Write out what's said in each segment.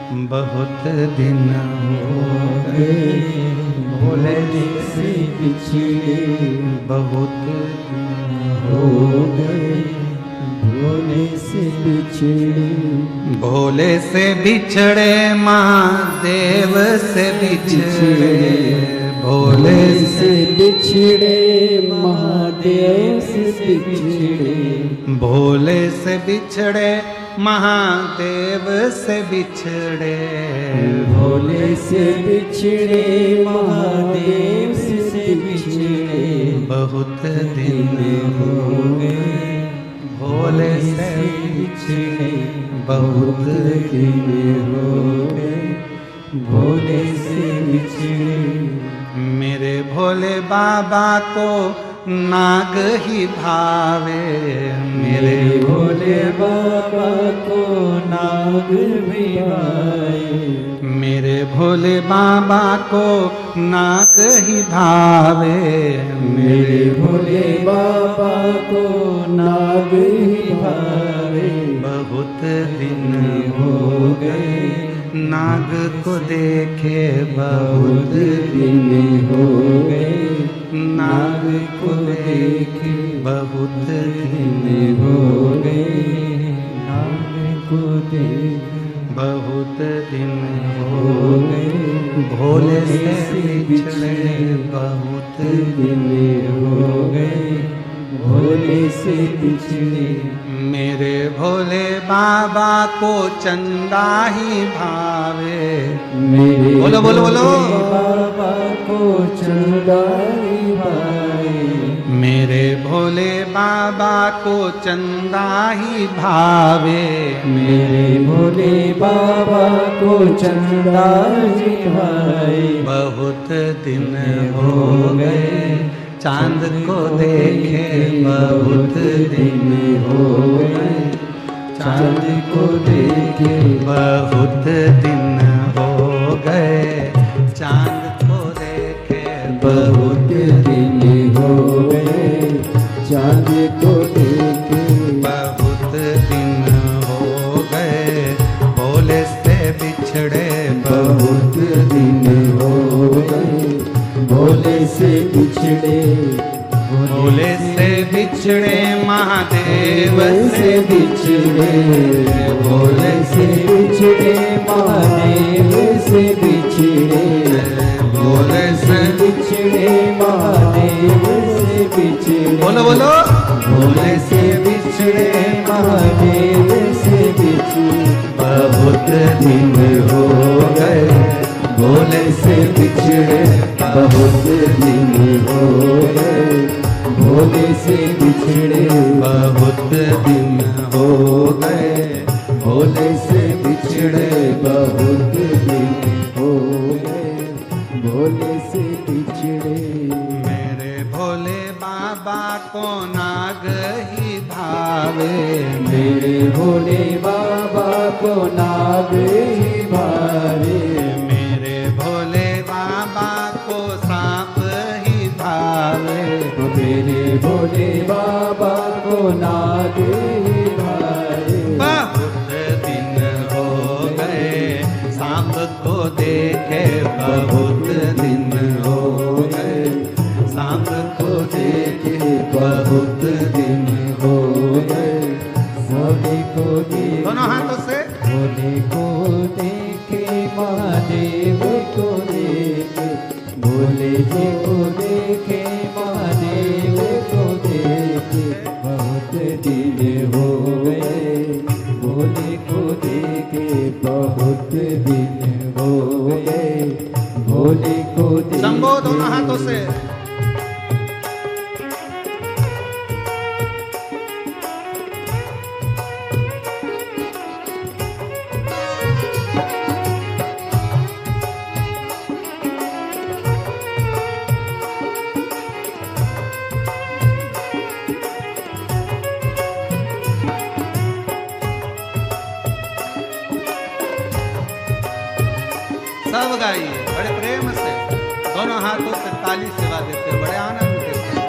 बहुत दिन हो गए भोले से बिछड़े, बहुत दिन हो गए भोले से बिछड़े। भोले से बिछड़े महादेव से बिछड़े, भोले से बिछड़े महादेव से बिछड़े। भोले से बिछड़े महादेव से बिछड़े, भोले से बिछड़े महादेव से बिछड़े। बहुत दिन हो गए भोले से बिछड़े, बहुत दिन हो गए भोले से बिछड़े। मेरे भोले बाबा को नाग ही भावे, मेरे भोले बाबा को नाग भी भाए। मेरे भोले बाबा को नाग ही भावे, मेरे भोले बाबा को नाग ही भावे। बहुत दिन हो गए नाग को देखे, बहुत दिन हो गए नाग को देखे, बहुत दिन हो गए नाग को देखे। बहुत दिन हो गए भोले से बिछड़े, बहुत दिन हो गए भोले से बिछड़े। मेरे भोले बाबा को चंदा ही भावे। मेरे बोलो बोलो बोलो। बाबा को चंदा ही भावे। मेरे भोले बाबा को चंदा ही भावे, मेरे भोले बाबा को चंदा ही भावे। बहुत दिन हो गए चांद को देखे, बहुत दिन हो गए चांद को देखे। बहुत दिन हो गए चांद को देखे, बहुत दिन हो गए चांद को देखे। बहुत दिन हो गए भोले से बिछड़े, बहुत दिन हो गए भोले से बिछड़े। भोले से बिछड़े महादेव से बिछड़े। भोले से बिछड़े महादेव से बिछड़े। भोले से बिछड़े महादेव से बिछड़े। बोलो बोलो। भोले से बिछड़े महादेव से बिछड़े। बहुत दिन हो गए भोले से बिछड़े। बहुत दिन हो गए भोले से बिछड़े। बहुत दिन हो गए भोले से बिछड़े। बहुत दिन हो गए भोले से बिछड़े। मेरे भोले बाबा को नाग ही भावे, मेरे भोले बाबा को नाग ही भावे। मेरे भोले बाबा को सांप ही भावे, मेरे भोले बाबा को नाग ही भावे। बहुत दिन हो गए सांप को देखे, बहुत दिन हो गए सांप को देखे, बहुत दिन हो गए भोले को देखे। दोनों हाथों से भोले को देखे महादेव को देखे। भोले जी को देखे महादेव को देखे। बहुत दिन हो गए भोले को देखे। बहुत दिन हो गए भोले को देखे। शंभो दोनों हाथों से। सब गाइए बड़े प्रेम से, दोनों हाथों से ताली सेवा देते हैं, बड़े आनंद देते हैं।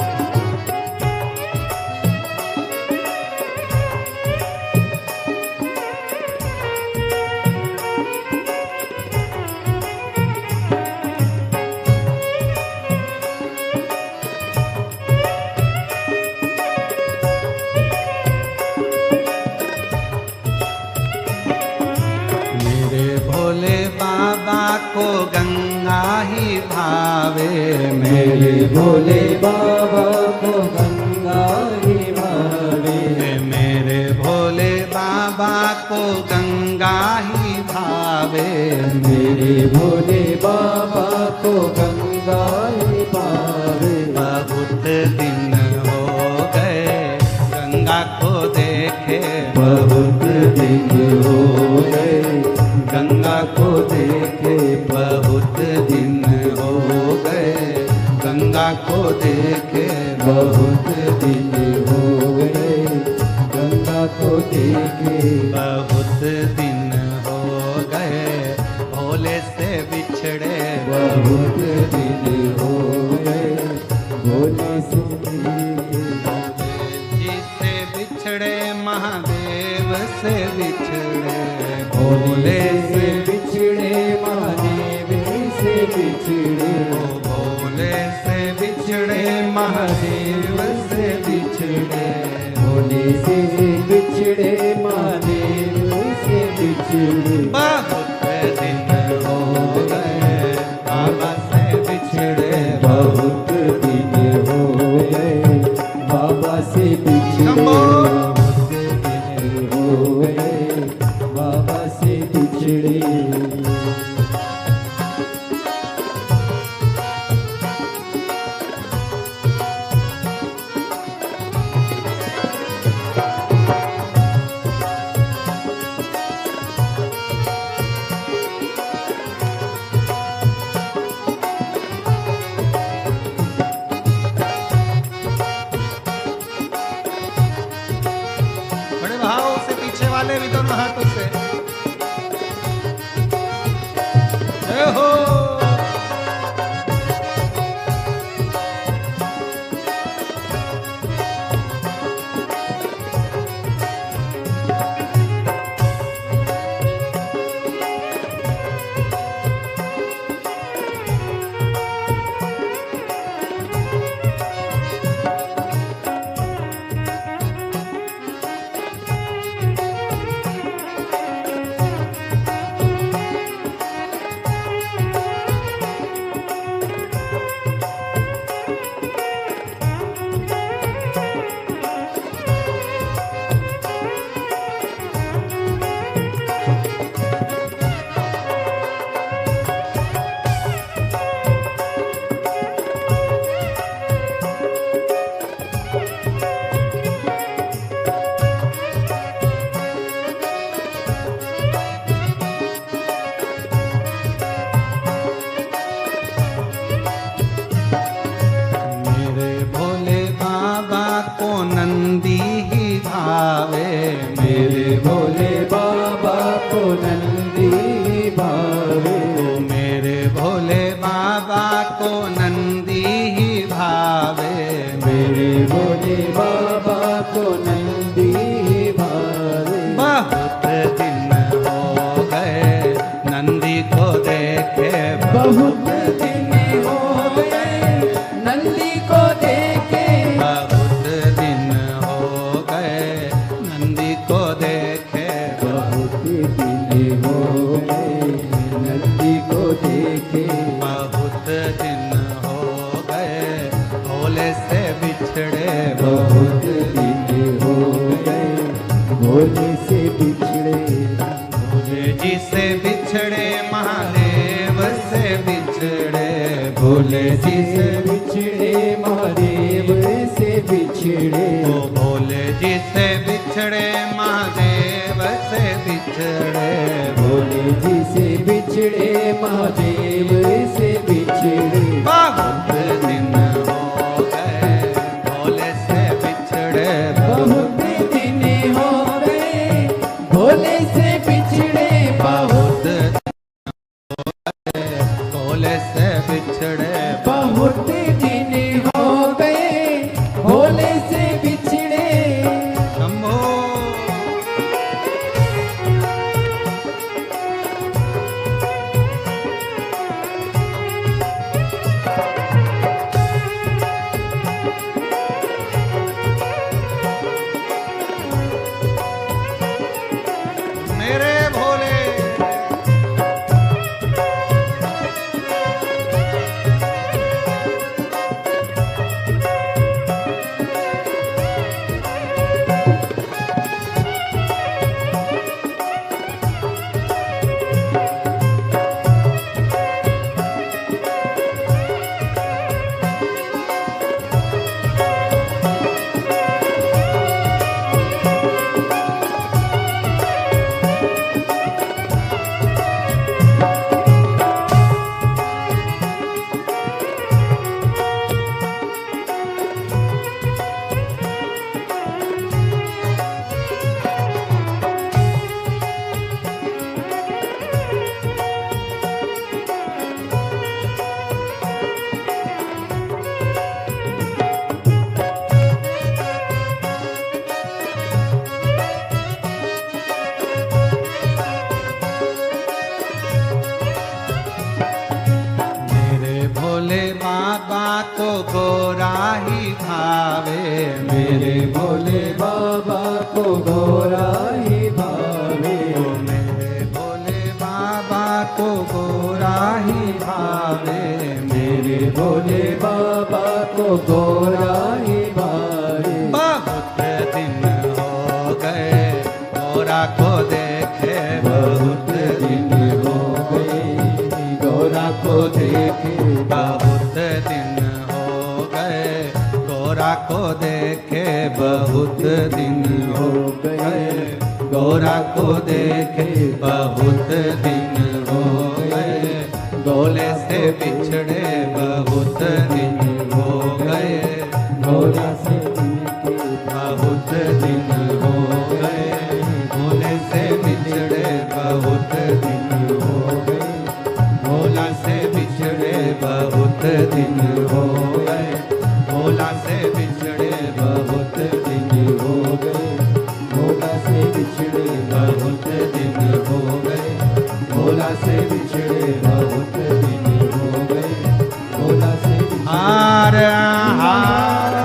भोले बाबा को गंगा ही भावे, मेरे भोले बाबा को गंगा ही भावे, मेरे भोले बाबा को गंगा ही भावे, मेरे भोले बाबा को गंगा ही भावे। बहुत दिन हो गए गंगा को देखे, बहुत दिन हो गए गंगा को देखे, बहुत दिन हो गए गंगा को देखे, बहुत दिन हो गए गंगा को देखे, बहुत दिन हो गए भोले से बिछड़े, बहुत दिन हो गए भोले से जिसे बिछड़े महादेव से बिछड़े, भोले से बिछड़े महादेव से बिछड़े, भोले से बिछड़े महादेव से बिछड़े, भोले से बिछड़े महादेव से बिछड़े। बहुत दिन हो गए बाबा से बिछड़े, बहुत दिन हो गए बाबा से बिछड़े, बहुत दिन हो गए बाबा से बिछड़े। बड़े भाव से पीछे वाले भी दोनों हाथों से जय हो। मेरे भोले बाबा को नंदी ही भावे, मेरे भोले बाबा को नंदी भावे, मेरे भोले बाबा को नंदी ही भावे, मेरे भोले बाबा को नंदी भावे। बहुत दिन हो गए नंदी को देखे, बहुत दिन हो गए नंदी को देखे, बहुत दिन हो गए नंदी को देखे, बहुत दिन हो गए नंदी को देखे, बहुत दिन हो गए भोले से बिछड़े, बहुत दिन हो गए भोले से बिछड़े। भोले जी से बिछड़े महादेव से बिछड़े, भोले जी से बिछड़े महादेव से बिछड़े, ओ भोले जी से बिछड़े महादेव से बिछड़े, भोले जी से बिछड़े महादेव से बिछड़े। बहुत दिन हो गए भोले से बिछड़े, बहुत दिन हो गए भोले से बिछड़े, बहुत भोले से बिछड़े, बहुत दिन हो गए भोले से बिछड़े। शंभो गोरा ही भावे, मेरे भोले बाबा को गोरा ही भावे, मेरे भोले बाबा को गोरा ही भावे, मेरे भोले बाबा को गोरा ही भावे। बहुत दिन हो गए गोरा को देखे, बहुत दिन हो गए गोरा को देखे, बहुत दिन हो गए गोरा को देखे, बहुत दिन हो गए गोरा को देखे, बहुत दिन हो गए गोले से बिछड़े, बहुत दिन हो गए गोरा से बहुत दिन हो गए गोले से बिछड़े, बहुत दिन हो गए गोला से बिछड़े, बहुत दिन हो गए गोला से बिछड़े, बहुत दिन हो गए गोरा से बिछड़े, बहुत दिन हो गए गोला से बिछड़े, बहुत दिन हो गए गोला से हार हार।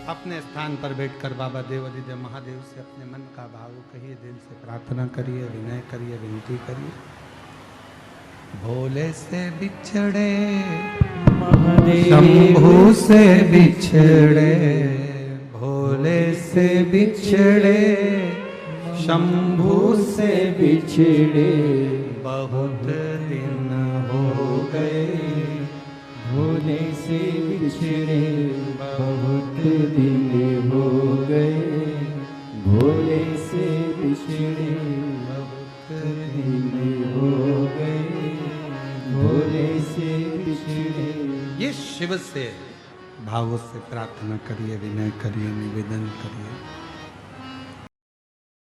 अपने स्थान पर बैठकर बाबा देव अधिदेव महादेव से अपने मन का भाव कहिए, दिल से प्रार्थना करिए, विनय करिए, विनती करिए। भोले से बिछड़े शंभू से बिछड़े, भोले से बिछड़े शंभू से बिछड़े, बहुत दिन हो गए भोले से बिछड़े, बहुत दिन हो गए भोले से बिछड़े, बहुत दिन हो गए भोले से बिछड़े। ये शिव से भाव से प्रार्थना करिए, विनय करिए, निवेदन करिए।